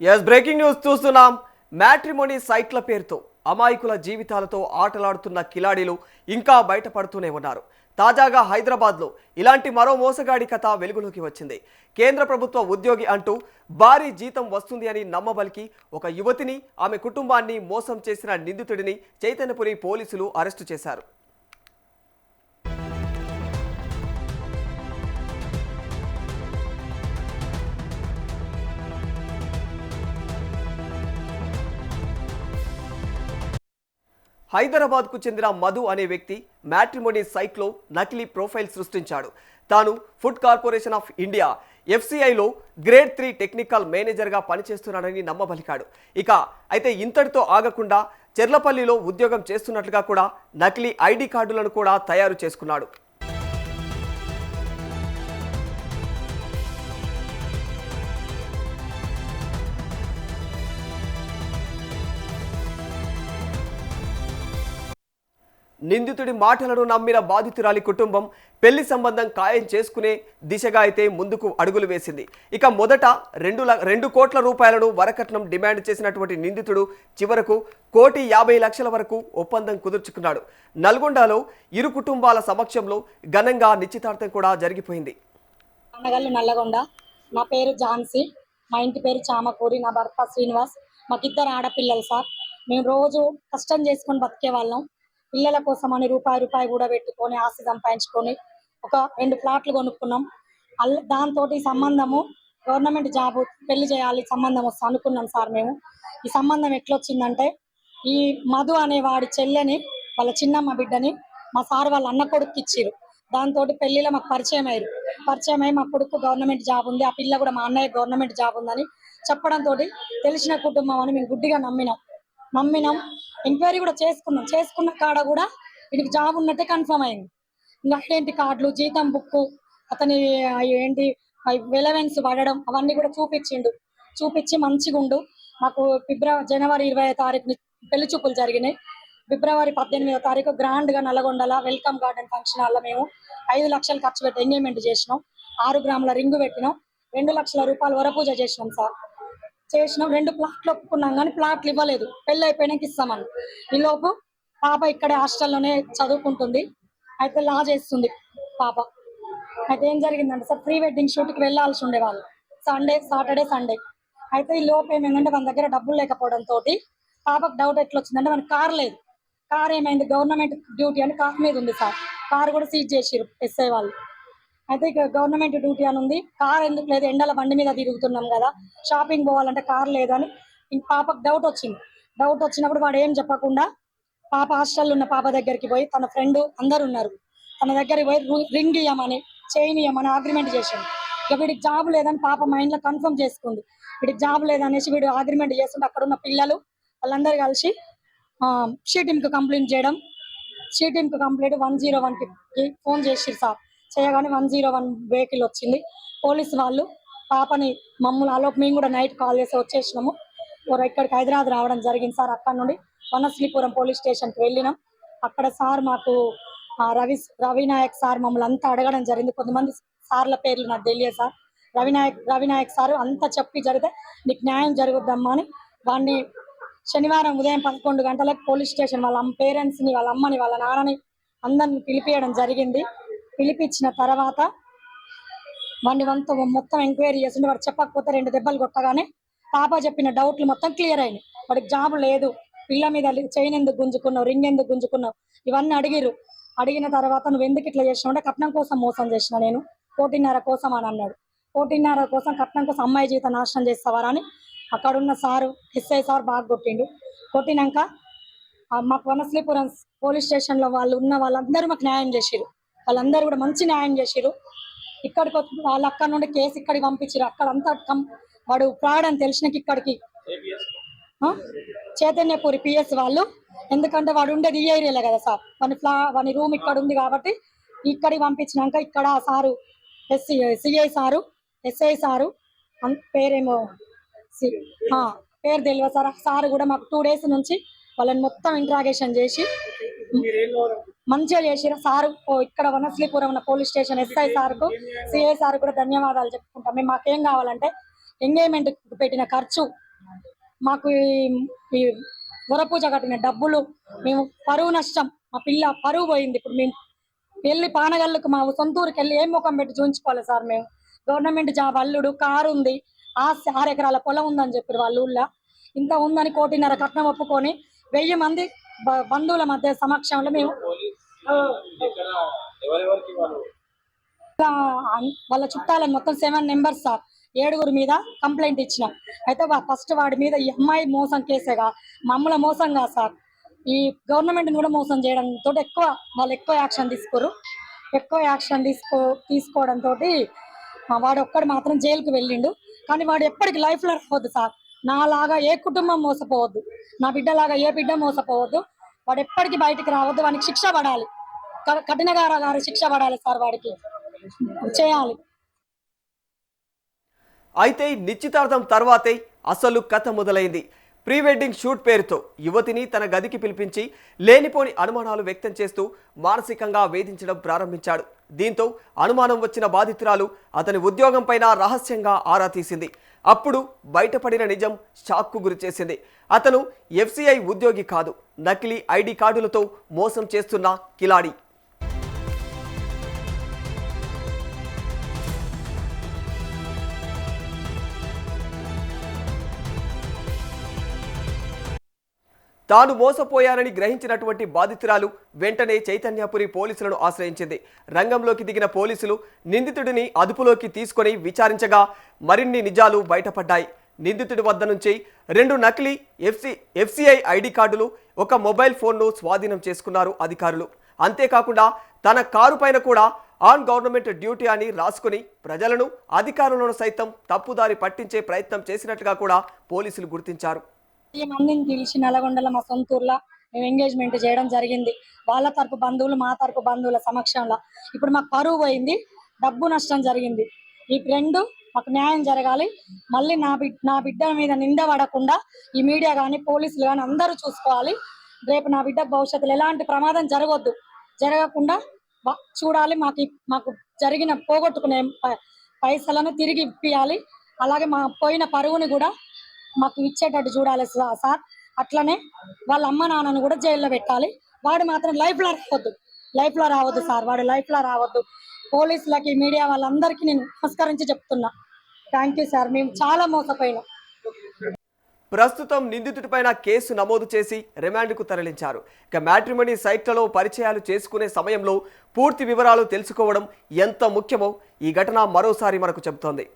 Yes breaking news చూస్తున్నాం. Matrimony సైట్ల పేరుతో అమాయకుల జీవితాలతో ఆటలాడుతున్న కిలాడీలు ఇంకా బయటపడుతూనే ఉన్నారు. తాజాగా హైదరాబాద్లో ఇలాంటి మరో మోసగాడి కథ వెలుగులోకి వచ్చింది. కేంద్ర ప్రభుత్వ ఉద్యోగి అంటూ భారీ జీతం వస్తుంది అని నమ్మబలికి ఒక యువతిని, ఆమె కుటుంబాన్ని మోసం చేసిన నిందితుడిని చైతన్యపురి పోలీసులు అరెస్టు చేశారు. హైదరాబాద్కు చెందిన మధు అనే వ్యక్తి మ్యాట్రిమోనీ సైట్లో నకిలీ ప్రొఫైల్ సృష్టించాడు. తాను ఫుడ్ కార్పొరేషన్ ఆఫ్ ఇండియా FCIలో గ్రేడ్ 3 టెక్నికల్ మేనేజర్గా పనిచేస్తున్నాడని నమ్మబలికాడు. అయితే ఇంతటితో ఆగకుండా చెర్లపల్లిలో ఉద్యోగం చేస్తున్నట్లుగా కూడా నకిలీ ID కార్డులను కూడా తయారు చేసుకున్నాడు. నిందితుడి మాటలను నమ్మిన బాధితురాలి కుటుంబం పెళ్లి సంబంధం ఖాయం చేసుకునే దిశగా అయితే ముందుకు అడుగులు వేసింది. మొదట 2 కోట్ల రూపాయలను వరకట్నం డిమాండ్ చేసినటువంటి నిందితుడు చివరకు 1,50,00,000 వరకు ఒప్పందం కుదుర్చుకున్నాడు. నల్గొండలో ఇరు కుటుంబాల సమక్షంలో ఘనంగా నిశ్చితార్థం కూడా జరిగిపోయింది. నల్లగొండ. నా పేరు ఝాన్సీ, మా ఇంటి పేరు చామకూరి, నా భర్త శ్రీనివాస్. మాకిద్దరు ఆడపిల్లలు సార్. మేము రోజు కష్టం చేసుకొని బతికే వాళ్ళం. పిల్లల కోసం అని రూపాయి కూడా పెట్టుకొని ఆస్తి సంపాదించుకొని ఒక 2 ఫ్లాట్లు కొనుక్కున్నాం. దాంతో ఈ సంబంధము గవర్నమెంట్ జాబ్ పెళ్లి చేయాలి సంబంధం వస్తా అనుకున్నాం సార్. మేము ఈ సంబంధం ఎట్లొచ్చిందంటే, ఈ మధు అనే వాడి చెల్లెని, వాళ్ళ చిన్నమ్మ బిడ్డని మా సార్ వాళ్ళ అన్న కొడుకు ఇచ్చిరు. దాంతో పెళ్లిలో మాకు పరిచయం అయ్యి మా కొడుకు గవర్నమెంట్ జాబ్ ఉంది, ఆ పిల్ల కూడా మా అన్నయ్య గవర్నమెంట్ జాబ్ ఉందని చెప్పడంతో తెలిసిన కుటుంబం అని మేము గుడ్డిగా నమ్మినాం. ఎంక్వైరీ కూడా చేసుకున్న కాడ కూడా వీడికి జాబ్ ఉన్నట్టే కన్ఫర్మ్ అయింది. ఇంకా ఐడెంటిటీ కార్డులు, జీతం బుక్, అతని ఏంటి వెలవెన్స్ పడడం అవన్నీ కూడా చూపించి మంచిగుండు. మాకు జనవరి 20వ తారీఖుని పెళ్లి చూపులు జరిగినాయి. ఫిబ్రవరి 18వ తారీఖు గ్రాండ్ గా నల్గొండల వెల్కమ్ గార్డెన్ ఫంక్షన్ హాల్లో మేము 5 లక్షలు ఖర్చు పెట్టి ఎంగేజ్మెంట్ చేసినాం. 6 గ్రాముల రింగు పెట్టినాం. 2 లక్షల రూపాయలు వరపూజ చేసినాం సార్. 2 ప్లాట్లు ఒప్పుకున్నాం, కానీ ప్లాట్లు ఇవ్వలేదు. పెళ్లి అయిపోయినాక ఇస్తామని. ఈలోపు పాప ఇక్కడే హాస్టల్లోనే చదువుకుంటుంది. అయితే లా చేస్తుంది పాప. అయితే ఏం జరిగిందంటే సార్, ప్రీ వెడ్డింగ్ షూట్కి వెళ్ళాల్సి ఉండేవాళ్ళు సాటర్డే సండే. అయితే ఈ లోపు ఏమైందంటే, మన దగ్గర డబ్బులు లేకపోవడంతో పాపకు డౌట్ ఎట్లా వచ్చిందంటే, మనకి కార్ లేదు. కార్ ఏమైంది, గవర్నమెంట్ డ్యూటీ అని కార్ మీద ఉంది సార్. కార్ కూడా సీజ్ చేసిరు SI వాళ్ళు. అయితే గవర్నమెంట్ డ్యూటీ అని ఉంది, కార్ ఎందుకు లేదు, ఎండల బండి మీద తిరుగుతున్నాం కదా, షాపింగ్ పోవాలంటే కార్ లేదని పాపకు డౌట్ వచ్చినప్పుడు వాడు ఏం చెప్పకుండా పాప హాస్టల్లో ఉన్న పాప దగ్గరికి పోయి, తన ఫ్రెండ్ అందరు ఉన్నారు, తన దగ్గరికి పోయి రింగ్ ఇయ్యమని, చైన్ ఇయ్యమని అగ్రిమెంట్ చేసిండు. వీడికి జాబ్ లేదని పాప మైండ్ లో కన్ఫర్మ్ చేసుకుంది. వీడికి జాబ్ లేదనేసి వీడు అగ్రిమెంట్ చేస్తుంటే అక్కడ ఉన్న పిల్లలు వాళ్ళందరూ కలిసి షీటీమ్ కు కంప్లైంట్ చేయడం. షీటీమ్ కు కంప్లైంట్ 101కి ఫోన్ చేసిరు సార్. చేయగానే 101 వెహికల్ వచ్చింది. పోలీసు వాళ్ళు పాపని మమ్మల్ని ఆలోపు మేము కూడా నైట్ కాల్ చేసి వచ్చేసినాము. ఇక్కడికి హైదరాబాద్ రావడం జరిగింది సార్. అక్కడ నుండి వనశ్రీపురం పోలీస్ స్టేషన్కి వెళ్ళినాం. అక్కడ సార్ మాకు రవినాయక్ సార్ మమ్మల్ని అంతా అడగడం జరిగింది. కొంతమంది సార్ల పేర్లు నాకు తెలియదు సార్. రవినాయక్ సార్ అంతా చెప్పి జరిగితే నీకు న్యాయం జరుగుద్దమ్మా అని వాడిని శనివారం ఉదయం 11 గంటలకు పోలీస్ స్టేషన్ వాళ్ళ పేరెంట్స్ని, వాళ్ళ అమ్మని, వాళ్ళ నాన్నని అందరిని పిలిపియడం జరిగింది. పిలిపించిన తర్వాత వాడిని మొత్తం ఎంక్వైరీ చేసింది. వాడు చెప్పకపోతే 2 దెబ్బలు కొట్టగానే పాప చెప్పిన డౌట్లు మొత్తం క్లియర్ అయినాయి. వాడికి జాబ్ లేదు, పిల్ల మీద చైన్ ఎందుకు గుంజుకున్నావు, రింగ్ ఎందుకు గుంజుకున్నావు, ఇవన్నీ అడిగిన తర్వాత నువ్వు ఎందుకు ఇట్లా చేసినావు అంటే, కట్నం కోసం మోసం చేసిన, నేను 1,50,00,000 కోసం అని అన్నాడు. 1,50,00,000 కోసం, కట్నం కోసం అమ్మాయి జీవితం నాశనం చేస్తావా అని అక్కడున్న సారు SI సార్ బాగా కొట్టినాక మాకు వనశ్రీపురం పోలీస్ స్టేషన్ లో వాళ్ళందరూ మాకు న్యాయం చేసిరు. వాళ్ళందరూ కూడా మంచి న్యాయం చేసిరు. ఇక్కడికి వాళ్ళు అక్కడ నుండి కేసు ఇక్కడికి పంపించారు. అక్కడంతా వాడు ఫ్రాడ్ అని తెలిసినాక ఇక్కడికి చైతన్యపురి PS వాళ్ళు, ఎందుకంటే వాడు ఉండేది ఈ ఏరియాలో కదా సార్, వాని రూమ్ ఇక్కడ ఉంది కాబట్టి ఇక్కడికి పంపించినాక ఇక్కడ sir CI sir, SI sir పేరేమో పేరు తెలియదు సార్. సార్ కూడా మాకు 2 డేస్ నుంచి వాళ్ళని మొత్తం ఇంట్రాగేషన్ చేసి మంచిగా చేసిరు సార్. ఇక్కడ వనశ్రీపురం పోలీస్ స్టేషన్ SI సార్కు, CI సార్ కూడా ధన్యవాదాలు చెప్పుకుంటాం. మాకేం కావాలంటే, ఎంగేజ్మెంట్ పెట్టిన ఖర్చు మాకు ఈ వరపూజ కట్టిన డబ్బులు మేము పరువు నష్టం, మా పిల్ల పరువు పోయింది. ఇప్పుడు మేము వెళ్ళి పానగల్లుకు మా సొంతూరుకి వెళ్ళి ఏం ముఖం పెట్టి చూపించుకోవాలి సార్. మేము గవర్నమెంట్ జాబ్, అల్లుడు, కారు ఉంది, 6 ఎకరాల పొలం ఉందని చెప్పారు వాళ్ళ ఊళ్ళో. ఇంత ఉందని 1.5 కోటి కట్నం ఒప్పుకొని 1000 మంది బంధువుల మధ్య సమక్షంలో మేము వాళ్ళ చుట్టాలని మొత్తం 7 మెంబర్స్ సార్, 7 మీద కంప్లైంట్ ఇచ్చినాం. అయితే ఫస్ట్ వాడి మీద ఈ అమ్మాయి మోసం కేసేగా, మమ్మల్ని మోసంగా సార్ ఈ గవర్నమెంట్ కూడా మోసం చేయడంతో వాళ్ళు ఎక్కువ యాక్షన్ తీసుకోరు. ఎక్కువ యాక్షన్ తీసుకోవడంతో వాడు ఒక్కడు మాత్రం జైలుకి వెళ్ళిండు. కానీ వాడు ఎప్పటికి లైఫ్ లో రావద్దు సార్. నాలాగా ఏ కుటుంబం మోసపోవద్దు, నా బిడ్డలాగా ఏ బిడ్డ మోసపోవద్దు. వాడు ఎప్పటికీ బయటికి రావద్దు. వానికి శిక్ష పడాలి, కఠినగార గారి శిక్ష పడాలి సార్. వాడికి చేయాలి. అయితే నిశ్చితార్థం తర్వాతే అసలు కథ మొదలైంది. ప్రీ వెడ్డింగ్ షూట్ పేరుతో యువతిని తన గదికి పిలిపించి లేనిపోని అనుమానాలు వ్యక్తం చేస్తూ మానసికంగా వేధించడం ప్రారంభించాడు. దీంతో అనుమానం వచ్చిన బాధితురాలు అతని ఉద్యోగంపైన రహస్యంగా ఆరా తీసింది. అప్పుడు బయటపడిన నిజం షాక్కు గురిచేసింది. అతను FCI ఉద్యోగి కాదు, నకిలీ ID కార్డులతో మోసం చేస్తున్న కిలాడి. తాను మోసపోయానని గ్రహించినటువంటి బాధితురాలు వెంటనే చైతన్యపురి పోలీసులను ఆశ్రయించింది. రంగంలోకి దిగిన పోలీసులు నిందితుడిని అదుపులోకి తీసుకొని విచారించగా మరిన్ని నిజాలు బయటపడ్డాయి. నిందితుడి వద్ద నుంచి 2 నకిలీ FCI ID కార్డులు, ఒక మొబైల్ ఫోన్ను స్వాధీనం చేసుకున్నారు అధికారులు. అంతేకాకుండా తన కారు పైన కూడా ఆన్ గవర్నమెంట్ డ్యూటీ అని రాసుకుని ప్రజలను, అధికారులను సైతం తప్పుదారి పట్టించే ప్రయత్నం చేసినట్లుగా కూడా పోలీసులు గుర్తించారు. ఈ మందిని పిలిచి నల్గొండల మా సొంతూరులో మేము ఎంగేజ్మెంట్ చేయడం జరిగింది. వాళ్ళ తరపు బంధువులు, మా తరపు బంధువుల సమక్షంలో. ఇప్పుడు మాకు పరువు పోయింది, డబ్బు నష్టం జరిగింది. ఈ 2 మాకు న్యాయం జరగాలి. మళ్ళీ నా బిడ్డ మీద నింద పడకుండా ఈ మీడియా కానీ, పోలీసులు కానీ అందరూ చూసుకోవాలి. రేపు నా బిడ్డ భవిష్యత్తులో ఎలాంటి ప్రమాదం జరగకుండా చూడాలి. మాకు జరిగిన పోగొట్టుకునే పైసలను తిరిగి ఇప్పియాలి. అలాగే మా పోయిన పరువుని కూడా మాకు ఇచ్చేటట్టు చూడాలి సార్. అట్లనే వాళ్ళ అమ్మ నాన్నను కూడా జైల్లో పెట్టాలి. వాడు మాత్రం లైఫ్ లో రావద్దు సార్. వాడు లైఫ్ లో రావద్దు. పోలీసులకి, మీడియా వాళ్ళందరికీ నేను నమస్కరించి చెప్తున్నా. Thank you sir. మేము చాలా మోసపోయినాం. ప్రస్తుతం నిందితుడిపైన కేసు నమోదు చేసి రిమాండ్కు తరలించారు. ఇక మ్యాట్రిమోనీ సైట్లలో పరిచయాలు చేసుకునే సమయంలో పూర్తి వివరాలు తెలుసుకోవడం ఎంత ముఖ్యమో ఈ ఘటన మరోసారి మనకు చెబుతోంది.